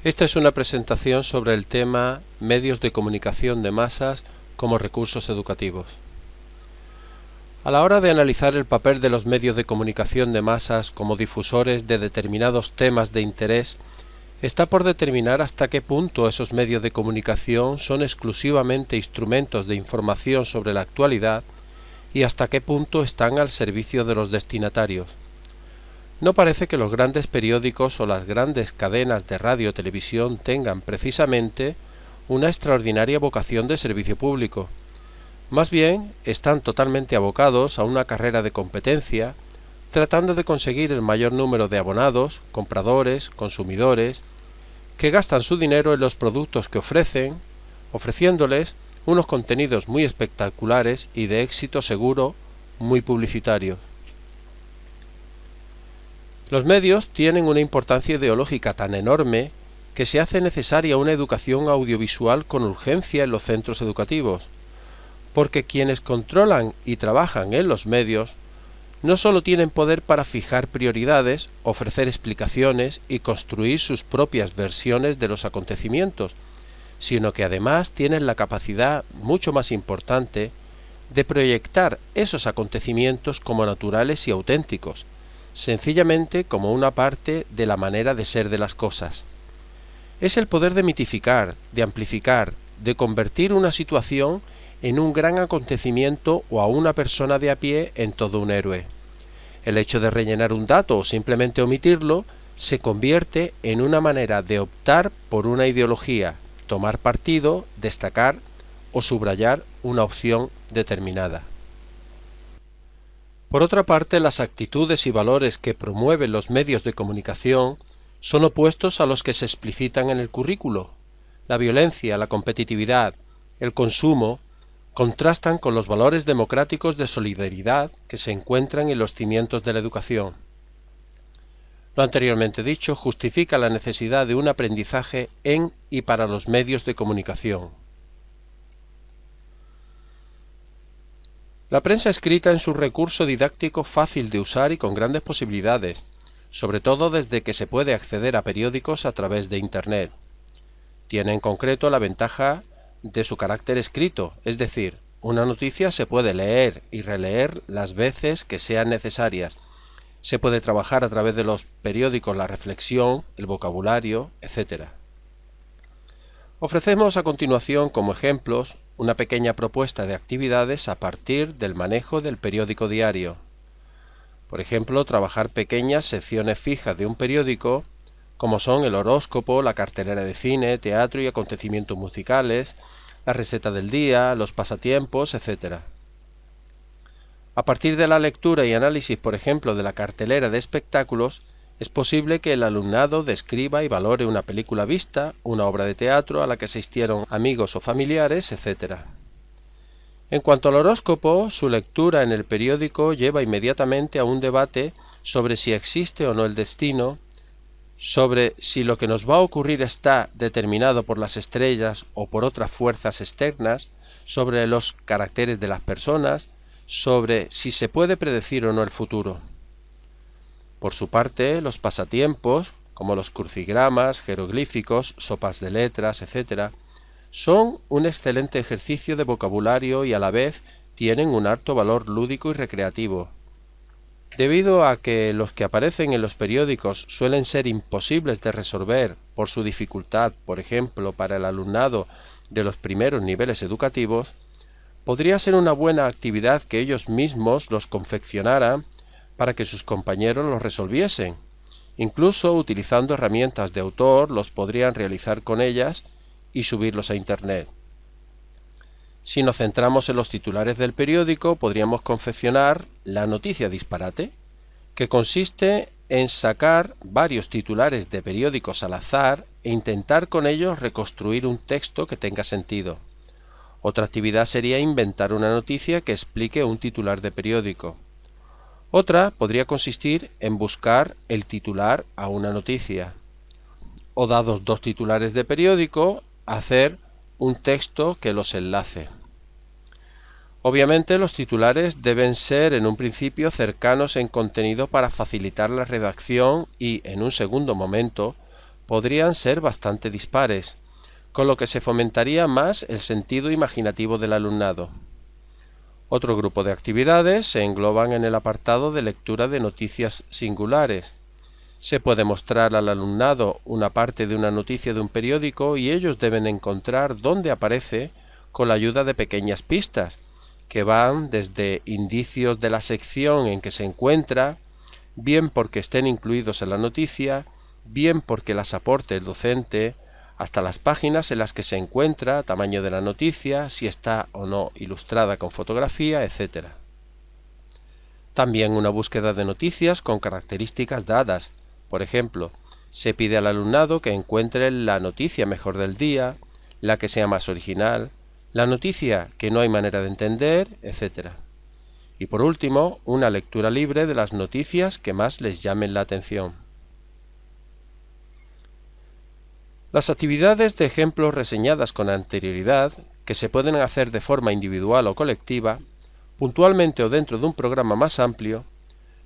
Esta es una presentación sobre el tema medios de comunicación de masas como recursos educativos. A la hora de analizar el papel de los medios de comunicación de masas como difusores de determinados temas de interés, está por determinar hasta qué punto esos medios de comunicación son exclusivamente instrumentos de información sobre la actualidad y hasta qué punto están al servicio de los destinatarios. No parece que los grandes periódicos o las grandes cadenas de radio o televisión tengan precisamente una extraordinaria vocación de servicio público. Más bien, están totalmente abocados a una carrera de competencia, tratando de conseguir el mayor número de abonados, compradores, consumidores, que gastan su dinero en los productos que ofrecen, ofreciéndoles unos contenidos muy espectaculares y de éxito seguro, muy publicitarios. Los medios tienen una importancia ideológica tan enorme que se hace necesaria una educación audiovisual con urgencia en los centros educativos, porque quienes controlan y trabajan en los medios no solo tienen poder para fijar prioridades, ofrecer explicaciones y construir sus propias versiones de los acontecimientos, sino que además tienen la capacidad mucho más importante de proyectar esos acontecimientos como naturales y auténticos, sencillamente como una parte de la manera de ser de las cosas. Es el poder de mitificar, de amplificar, de convertir una situación en un gran acontecimiento o a una persona de a pie en todo un héroe. El hecho de rellenar un dato o simplemente omitirlo se convierte en una manera de optar por una ideología, tomar partido, destacar o subrayar una opción determinada. Por otra parte, las actitudes y valores que promueven los medios de comunicación son opuestos a los que se explicitan en el currículo. La violencia, la competitividad, el consumo, contrastan con los valores democráticos de solidaridad que se encuentran en los cimientos de la educación. Lo anteriormente dicho justifica la necesidad de un aprendizaje en y para los medios de comunicación. La prensa escrita es un recurso didáctico fácil de usar y con grandes posibilidades, sobre todo desde que se puede acceder a periódicos a través de Internet. Tiene en concreto la ventaja de su carácter escrito, es decir, una noticia se puede leer y releer las veces que sean necesarias. Se puede trabajar a través de los periódicos la reflexión, el vocabulario, etc. Ofrecemos a continuación como ejemplos una pequeña propuesta de actividades a partir del manejo del periódico diario. Por ejemplo, trabajar pequeñas secciones fijas de un periódico, como son el horóscopo, la cartelera de cine, teatro y acontecimientos musicales, la receta del día, los pasatiempos, etc. A partir de la lectura y análisis, por ejemplo, de la cartelera de espectáculos, es posible que el alumnado describa y valore una película vista, una obra de teatro a la que asistieron amigos o familiares, etc. En cuanto al horóscopo, su lectura en el periódico lleva inmediatamente a un debate sobre si existe o no el destino, sobre si lo que nos va a ocurrir está determinado por las estrellas o por otras fuerzas externas, sobre los caracteres de las personas, sobre si se puede predecir o no el futuro. Por su parte, los pasatiempos, como los crucigramas, jeroglíficos, sopas de letras, etc., son un excelente ejercicio de vocabulario y a la vez tienen un alto valor lúdico y recreativo. Debido a que los que aparecen en los periódicos suelen ser imposibles de resolver por su dificultad, por ejemplo, para el alumnado de los primeros niveles educativos, podría ser una buena actividad que ellos mismos los confeccionaran para que sus compañeros los resolviesen. Incluso utilizando herramientas de autor los podrían realizar con ellas y subirlos a Internet. Si nos centramos en los titulares del periódico, podríamos confeccionar la noticia disparate, que consiste en sacar varios titulares de periódicos al azar e intentar con ellos reconstruir un texto que tenga sentido. Otra actividad sería inventar una noticia que explique un titular de periódico. Otra podría consistir en buscar el titular a una noticia, o dados dos titulares de periódico, hacer un texto que los enlace. Obviamente los titulares deben ser en un principio cercanos en contenido para facilitar la redacción y, en un segundo momento, podrían ser bastante dispares, con lo que se fomentaría más el sentido imaginativo del alumnado. Otro grupo de actividades se engloban en el apartado de lectura de noticias singulares. Se puede mostrar al alumnado una parte de una noticia de un periódico y ellos deben encontrar dónde aparece con la ayuda de pequeñas pistas, que van desde indicios de la sección en que se encuentra, bien porque estén incluidos en la noticia, bien porque las aporte el docente, hasta las páginas en las que se encuentra, tamaño de la noticia, si está o no ilustrada con fotografía, etc. También una búsqueda de noticias con características dadas. Por ejemplo, se pide al alumnado que encuentre la noticia mejor del día, la que sea más original, la noticia que no hay manera de entender, etc. Y por último, una lectura libre de las noticias que más les llamen la atención. Las actividades de ejemplos reseñadas con anterioridad, que se pueden hacer de forma individual o colectiva, puntualmente o dentro de un programa más amplio,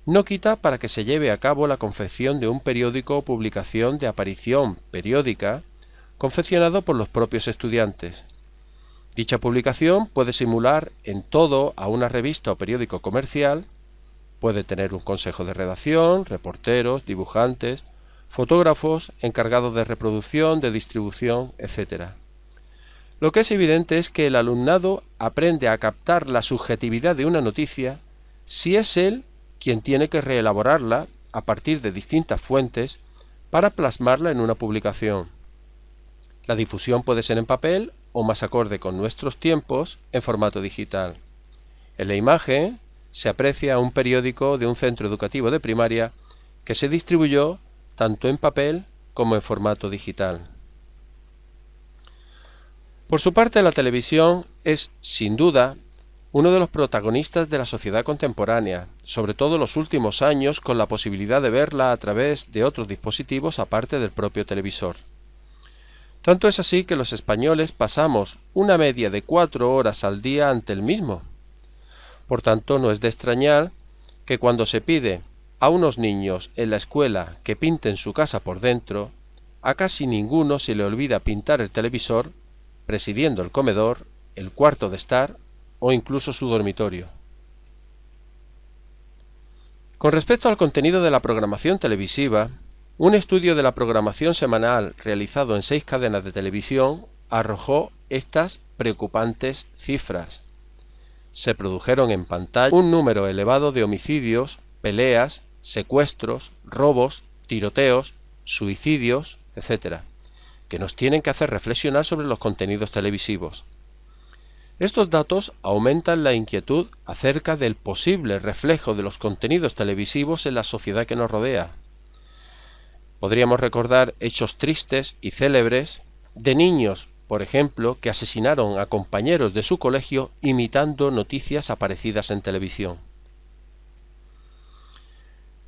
no quita para que se lleve a cabo la confección de un periódico o publicación de aparición periódica confeccionado por los propios estudiantes. Dicha publicación puede simular en todo a una revista o periódico comercial, puede tener un consejo de redacción, reporteros, dibujantes, fotógrafos, encargados de reproducción, de distribución, etc. Lo que es evidente es que el alumnado aprende a captar la subjetividad de una noticia si es él quien tiene que reelaborarla a partir de distintas fuentes para plasmarla en una publicación. La difusión puede ser en papel o, más acorde con nuestros tiempos, en formato digital. En la imagen se aprecia un periódico de un centro educativo de primaria que se distribuyó tanto en papel como en formato digital. Por su parte, la televisión es, sin duda, uno de los protagonistas de la sociedad contemporánea, sobre todo en los últimos años, con la posibilidad de verla a través de otros dispositivos aparte del propio televisor. Tanto es así que los españoles pasamos una media de 4 horas al día ante el mismo. Por tanto, no es de extrañar que cuando se pide a unos niños en la escuela que pinten su casa por dentro, a casi ninguno se le olvida pintar el televisor, presidiendo el comedor, el cuarto de estar o incluso su dormitorio. Con respecto al contenido de la programación televisiva, un estudio de la programación semanal realizado en 6 cadenas de televisión arrojó estas preocupantes cifras. Se produjeron en pantalla un número elevado de homicidios, peleas, secuestros, robos, tiroteos, suicidios, etc., que nos tienen que hacer reflexionar sobre los contenidos televisivos. Estos datos aumentan la inquietud acerca del posible reflejo de los contenidos televisivos en la sociedad que nos rodea. Podríamos recordar hechos tristes y célebres de niños, por ejemplo, que asesinaron a compañeros de su colegio imitando noticias aparecidas en televisión.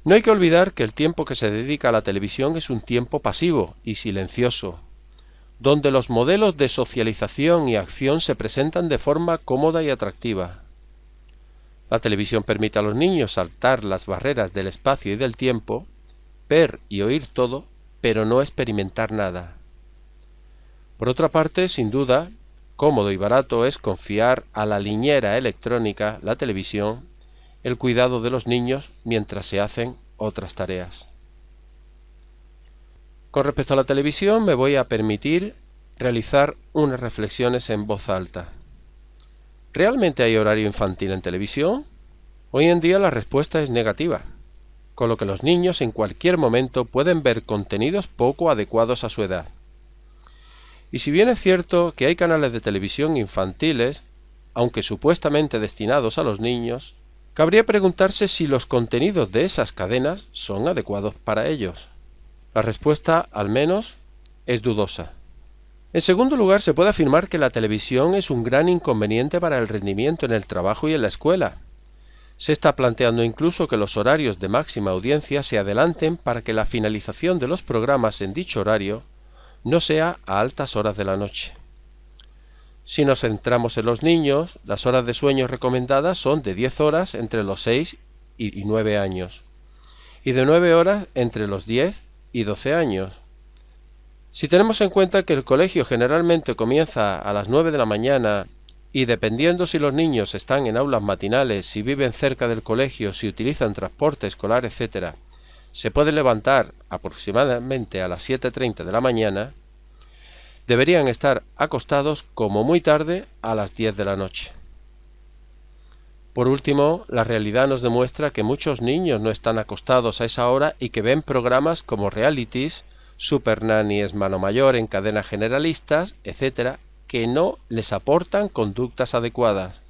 No hay que olvidar que el tiempo que se dedica a la televisión es un tiempo pasivo y silencioso, donde los modelos de socialización y acción se presentan de forma cómoda y atractiva. La televisión permite a los niños saltar las barreras del espacio y del tiempo, ver y oír todo, pero no experimentar nada. Por otra parte, sin duda, cómodo y barato es confiar a la niñera electrónica, la televisión, el cuidado de los niños mientras se hacen otras tareas. Con respecto a la televisión, me voy a permitir realizar unas reflexiones en voz alta. ¿Realmente hay horario infantil en televisión? Hoy en día la respuesta es negativa, con lo que los niños en cualquier momento pueden ver contenidos poco adecuados a su edad. Y si bien es cierto que hay canales de televisión infantiles, aunque supuestamente destinados a los niños, cabría preguntarse si los contenidos de esas cadenas son adecuados para ellos. La respuesta, al menos, es dudosa. En segundo lugar, se puede afirmar que la televisión es un gran inconveniente para el rendimiento en el trabajo y en la escuela. Se está planteando incluso que los horarios de máxima audiencia se adelanten para que la finalización de los programas en dicho horario no sea a altas horas de la noche. Si nos centramos en los niños, las horas de sueño recomendadas son de 10 horas entre los 6 y 9 años, y de 9 horas entre los 10 y 12 años. Si tenemos en cuenta que el colegio generalmente comienza a las 9 de la mañana y dependiendo si los niños están en aulas matinales, si viven cerca del colegio, si utilizan transporte escolar, etc., se puede levantar aproximadamente a las 7:30 de la mañana, deberían estar acostados como muy tarde a las 10 de la noche. Por último, la realidad nos demuestra que muchos niños no están acostados a esa hora y que ven programas como realities, Super Nanny es mano mayor en cadenas generalistas, etc., que no les aportan conductas adecuadas.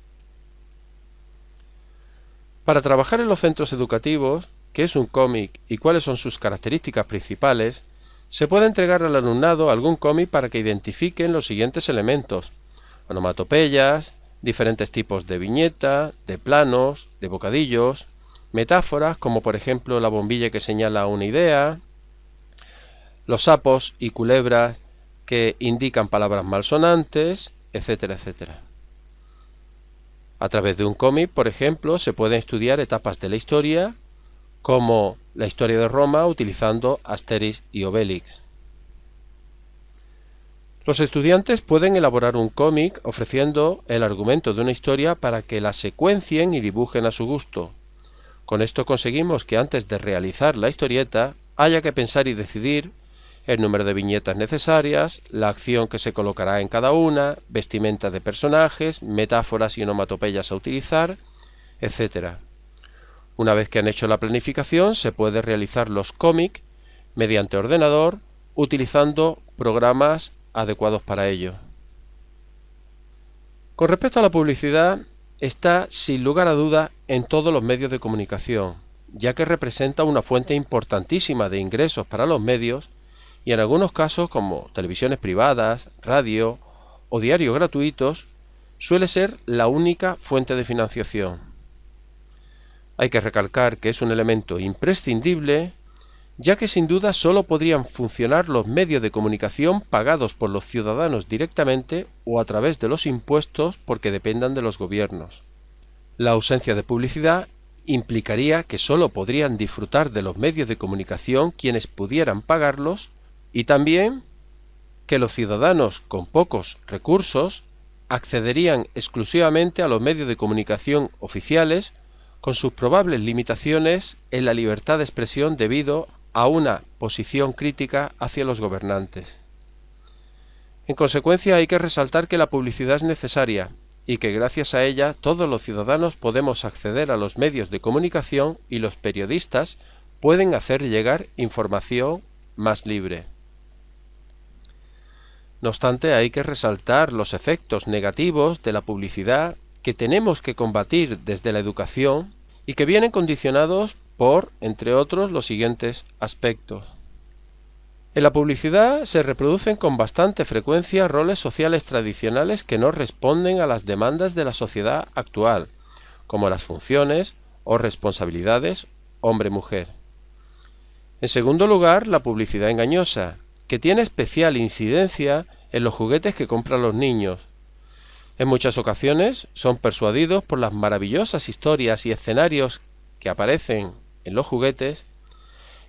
Para trabajar en los centros educativos, qué es un cómic y cuáles son sus características principales, se puede entregar al alumnado algún cómic para que identifiquen los siguientes elementos: onomatopeyas, diferentes tipos de viñeta, de planos, de bocadillos, metáforas como por ejemplo la bombilla que señala una idea, los sapos y culebras que indican palabras malsonantes, etcétera, etcétera. A través de un cómic, por ejemplo, se pueden estudiar etapas de la historia, como la historia de Roma utilizando Asterix y Obelix. Los estudiantes pueden elaborar un cómic ofreciendo el argumento de una historia para que la secuencien y dibujen a su gusto. Con esto conseguimos que antes de realizar la historieta haya que pensar y decidir el número de viñetas necesarias, la acción que se colocará en cada una, vestimenta de personajes, metáforas y onomatopeyas a utilizar, etc. Una vez que han hecho la planificación, se puede realizar los cómics mediante ordenador utilizando programas adecuados para ello. Con respecto a la publicidad, está sin lugar a duda en todos los medios de comunicación, ya que representa una fuente importantísima de ingresos para los medios y en algunos casos, como televisiones privadas, radio o diarios gratuitos, suele ser la única fuente de financiación. Hay que recalcar que es un elemento imprescindible, ya que sin duda solo podrían funcionar los medios de comunicación pagados por los ciudadanos directamente o a través de los impuestos porque dependan de los gobiernos. La ausencia de publicidad implicaría que solo podrían disfrutar de los medios de comunicación quienes pudieran pagarlos y también que los ciudadanos con pocos recursos accederían exclusivamente a los medios de comunicación oficiales con sus probables limitaciones en la libertad de expresión debido a una posición crítica hacia los gobernantes. En consecuencia, hay que resaltar que la publicidad es necesaria y que gracias a ella todos los ciudadanos podemos acceder a los medios de comunicación y los periodistas pueden hacer llegar información más libre. No obstante, hay que resaltar los efectos negativos de la publicidad que tenemos que combatir desde la educación y que vienen condicionados por, entre otros, los siguientes aspectos. En la publicidad se reproducen con bastante frecuencia roles sociales tradicionales que no responden a las demandas de la sociedad actual, como las funciones o responsabilidades hombre-mujer. En segundo lugar, la publicidad engañosa, que tiene especial incidencia en los juguetes que compran los niños. En muchas ocasiones son persuadidos por las maravillosas historias y escenarios que aparecen en los juguetes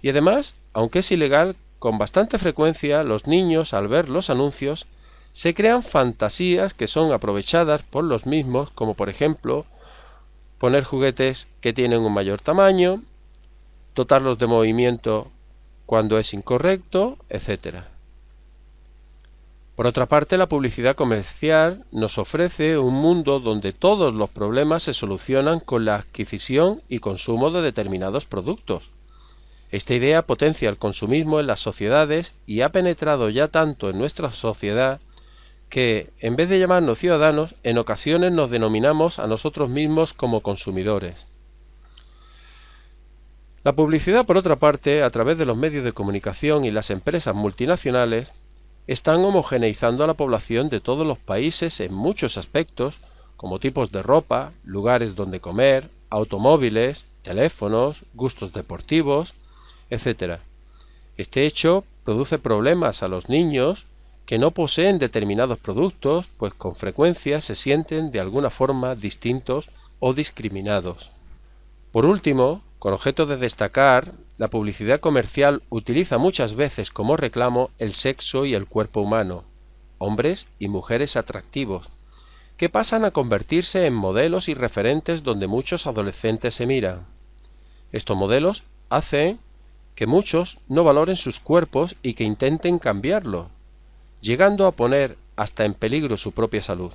y además, aunque es ilegal, con bastante frecuencia los niños al ver los anuncios se crean fantasías que son aprovechadas por los mismos, como por ejemplo poner juguetes que tienen un mayor tamaño, dotarlos de movimiento cuando es incorrecto, etc. Por otra parte, la publicidad comercial nos ofrece un mundo donde todos los problemas se solucionan con la adquisición y consumo de determinados productos. Esta idea potencia el consumismo en las sociedades y ha penetrado ya tanto en nuestra sociedad que, en vez de llamarnos ciudadanos, en ocasiones nos denominamos a nosotros mismos como consumidores. La publicidad, por otra parte, a través de los medios de comunicación y las empresas multinacionales, están homogeneizando a la población de todos los países en muchos aspectos, como tipos de ropa, lugares donde comer, automóviles, teléfonos, gustos deportivos, etc. Este hecho produce problemas a los niños que no poseen determinados productos, pues con frecuencia se sienten de alguna forma distintos o discriminados. Por último, con objeto de destacar la publicidad comercial utiliza muchas veces como reclamo el sexo y el cuerpo humano, hombres y mujeres atractivos, que pasan a convertirse en modelos y referentes donde muchos adolescentes se miran. Estos modelos hacen que muchos no valoren sus cuerpos y que intenten cambiarlos, llegando a poner hasta en peligro su propia salud.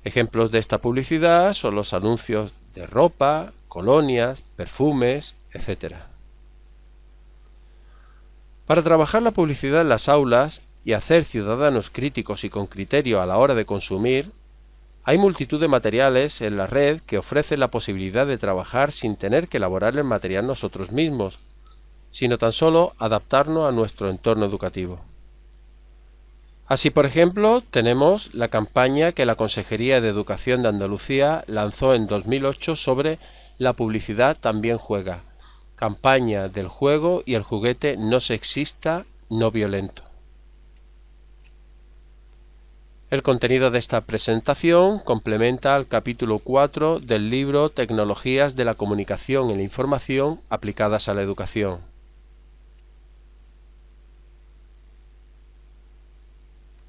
Ejemplos de esta publicidad son los anuncios de ropa, colonias, perfumes, etc. Para trabajar la publicidad en las aulas y hacer ciudadanos críticos y con criterio a la hora de consumir, hay multitud de materiales en la red que ofrecen la posibilidad de trabajar sin tener que elaborar el material nosotros mismos, sino tan solo adaptarnos a nuestro entorno educativo. Así, por ejemplo, tenemos la campaña que la Consejería de Educación de Andalucía lanzó en 2008 sobre La publicidad también juega, campaña del juego y el juguete no sexista, no violento. El contenido de esta presentación complementa el capítulo 4 del libro Tecnologías de la Comunicación y la Información aplicadas a la educación.